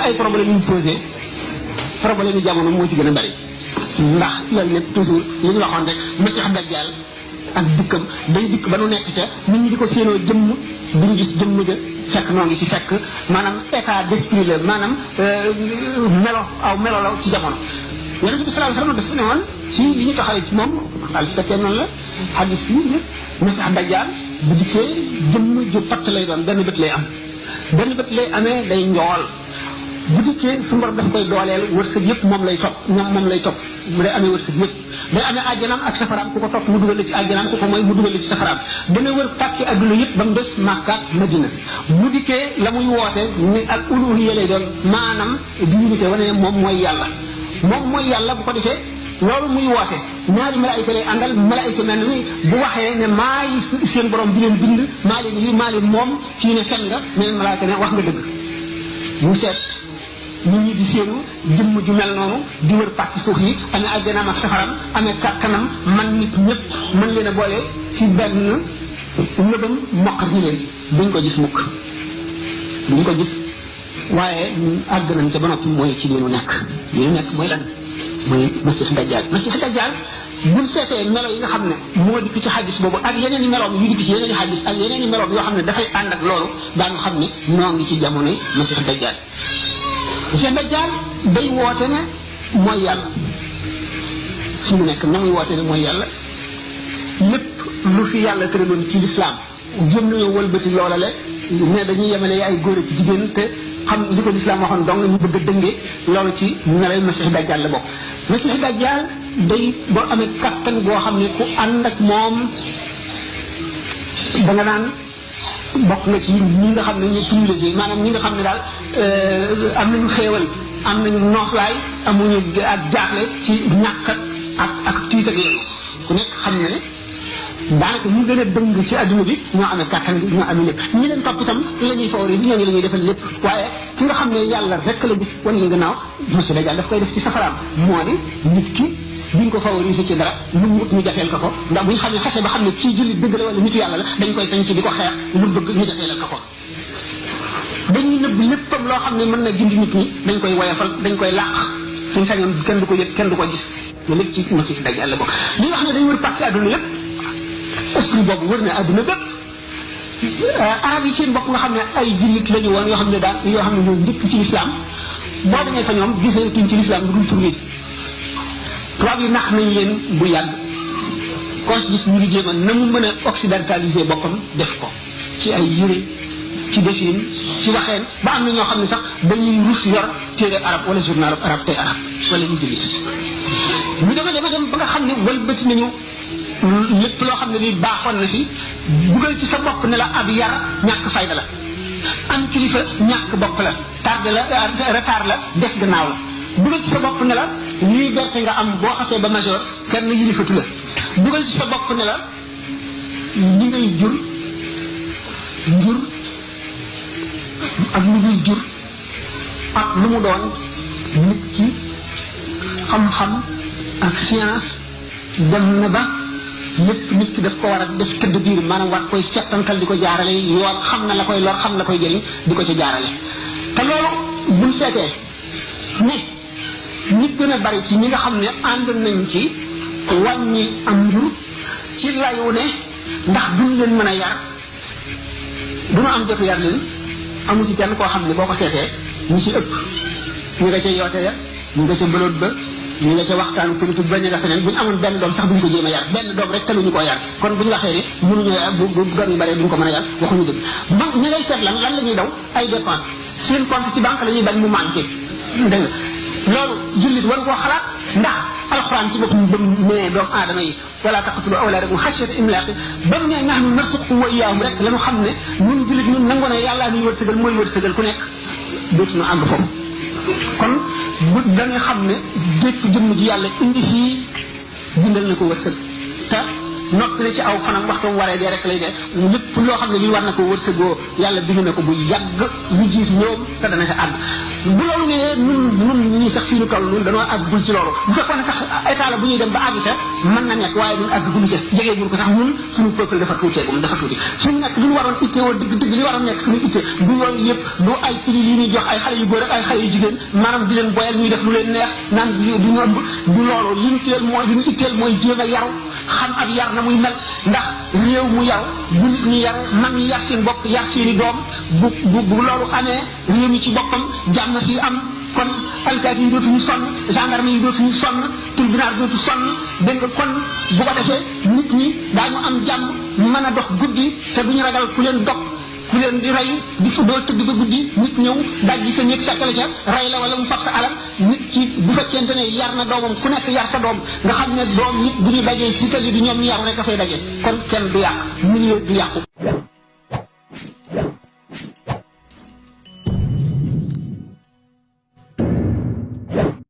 ay problème yu posé problème yi jamono moo ci gën a bari ndax loolu lépp toujours li ñu waxoon rek Masiix Dajjal ak dikkam day dikk ba nu nekk ca nit ñi di ko séenoo jëmm duñu gis jëmm ja fekk noo ngi ci fekk maanaam état d'esprit la maanaam melo la ci jamono. Yonent bi sallallahu alayhi wasallam dafa ne woon ci li ñu taxawee ci moom xaalis fekkee noonu la xadis bi Masiix Dajjal bu dikkee jëmm ju patt lay doon benn bët lay am benn bët lay amee day njool bu dikkee su mbor daf koy dooleel wërsëg yëpp moom lay topp moom lay topp mu day amee wërsëg yëpp day amee àjjanaam ak safaraam ku ko topp mu dugal la ci àjjanaam ku ko mooy mu dugal la ci safaraam dana wër pàkki adduna yëpp ba mu des Makka ak Madina bu dikkee la muy woote ni ak uluhiyya lay doon maanaam divinité wane moom mooy yàlla bu ko defee loolu muy woote ñaari malaayika lay àndal malaayika mel ni bu waxee ne maay seen borom bi leen bind maa leen moom kii ne fen nga meneen malaayika ne wax nga dëgg mu seet nit ñi di séenu jëmm ju mel noonu di wër pàcc suuf yi amee àjjanaam ak safaram amee kàttanam man nit ñëpp mën leen a boole ci benn ngëbam moqar ñi leen duñ ko gis mukk duñ ko gis waaye àgg nañ ca ba noppi mooy ci li nu nekk mooy lan mooy Masiix Dajjal buñ seetee melo yi nga xam ne moo dikk ci xadis boobu ak yeneen i meloom yu dikk ci yeneen i xadis ak yeneen i meloom yoo xam ne dafay ànd ak loolu daanu xam ne noo ngi ci jamonoy Masiix Dajjal Masiix Dajjal day woote ne mooy yàlla fi mu nekk na muy woote ne mooy yàlla lépp lu fi yàlla tëraloon ci lislaam jëm nañoo wëlbati loola le ne dañuy yemale ay góor ak jigéen te xam li ko lislaam waxoon dong ñu bëgg a dëngee loolu ci melay Masiix Dajjal la bokk. Masiix Dajjal day boo amee kattan boo xam ne ku ànd ak moom da nga naan bokk na ci ñi nga xam ne ñu privilégié maanaam ñi nga xam ne daal am nañu xéewal am nañu nooflaay amuñu ak jaaxle ci ñàkk ak tiit ak yooyu ku nekk xam na ne daanaka ñu gën a dëng ci adduna bi ñoo amee kattan bi ñoo amee lépp ñi leen topp itam la ñuy favori ñooñu la ñuy defal lépp waaye ki nga xam ne yàlla rek la gis wan li gannaaw Masiix Dajjal daf koy def ci safaraam moo di nit ki duñ ko favoriser ci dara lu mu wut ñu jafeel ko ndax bu ñu xam ne xase ba xam ne kii jullit dëgg la wala nitu yàlla la dañ koy tañ ci di ko xeex lu bëgg ñu jafeelal ko dañuy nëbb léppam loo xam ne mën na gindi nit ñi dañ koy woyafal dañ koy làq suñ sañoon kenn du ko yëg kenn du ko gis loolu lépp ci Masiix Dajjal la bokk li wax ne day wër pàcc àdduna yépp esprit boobu wër na àdduna bépp arab yi seen bopp nga xam ne ay jullit lañu woon yoo xam ne daal yoo xam ne ñoo njëkk ci lislaam boo demee fa ñoom gisatuñ ci lislaam lu dul tur wi tubaab yi nax nañ leen bu yàgg koo si gis ñu ngi jéem a na mu mën a occidentaliser boppam def ko ci ay yére ci defin ci waxeen ba am na ñoo xam ne sax dañuy rus yor téere arab wala journal arab tey arab wala ñu jullit ñu dem ba nga xam ne walbati nañu lépp loo xam ne ni baaxoon na fi dugal ci sa bopp ne la ab yar ñàkk fayda la am kilifa ñàkk bopp la tardé la retard la def gannaaw la dugal ci sa bopp ne la liberté nga am boo xasee ba majeur kenn yilifatu la dugal ci sa bopp ne la li ngay jur ak lu dul jur ak lu mu doon nit ki xam-xam ak science dem na ba lépp nit ki daf ko war a def tëdd biir maanaam war koy settantal di ko jaarale yoon xam na la koy lor xam la koy jëriñ di ko ci jaarale te loolu buñ seetee ne nit gën a bari ci ñi nga xam ne ànd nañ ci wàññi am njur ci layu ne ndax duñ leen mën a yar du ñu am jotu yar leen amu ci kenn koo xam ne boo ko seetee ñu ci ëpp ñu nga ca yoote ya ñu nga ca bëloot ba ñu nga ca waxtaan politique ba ñu nga feneen bu ñu amoon benn doom sax duñ ko jéem a yar benn doom rek taluñu koo yar kon bu ñu waxee ne mënuñoo yar bu doom yi bare duñ ko mën a yar waxuñu dëgg man ñi ngay seet lan la ñuy daw ay dépense seen compte ci banque la ñuy bañ mu manqué dégg nga loolu jullit war koo xalaat ndax alxuraan ci boppam ba mu nee doomu aadama yi wala taqtulu awlaadakum xashyata imlaaq ba mu ne nahnu narzuqukum wa iyyaahum rek la ñu xam ne ñun jullit ñun nangu ne yàllaa ñuy wërsëgal mooy wërsëgal ku nekk dootuñu àgg foofu kon bu da nga xam ne bépp jëmm ji yàlla indi fii bindal na ko wërsëg te noppi na ci aw fanam waxtu waree dee rek lay dee lépp loo xam ne lii war na ko wërsëgoo yàlla bind na ko bu yàgg lu jiitu ñoom te dana sa àgg bu loolu ne ñun ñii sax fii ñu toll ñun dañoo àggul ci loolu bu fekkoon ne sax état la bu ñuy dem ba àgg sa mën na nekk waaye ñun àgg guñu ca jege guñ ko sax ñun suñu peuple dafa tuuteegum dafa tuuti suñu nekk lu ñu waroon ittewoo dëgg li waroon nekk suñu itte du yooyu yëpp du ay prix yi ñuy jox ay xale yu góor ak ay xale yu jigéen maanaam di leen boyal ñuy def lu leen neex naan du ñu ëmb du loolu li ñu itteel mooy jéem a yaru xam ab yar na muy mel ndax réew mu yaru bu nit ñi yare mag ñi yar seen bopp yar seeni doom bu loolu amee réew mi ci boppam jàmm fi am kon alkaati yi dootuñu sonn gendarme yi dootuñu sonn tribunal dootu sonn dégg nga kon bu ko defee nit ñi daañu am jàmm mën a dox guddi te duñu ragal ku leen dog ku leen di rey di fu doo tëdd ba guddi nit ñëw dajji sa néeg fekkale ca rey la wala mu fab sa alal nit ci bu fekkente ne yar na doomam ku nekk yar sa doom nga xam ne doom nit bu ñu dajee ci tali bi ñoom ñu yaru rek a fay daje kon kenn du yàq milieu du yàqu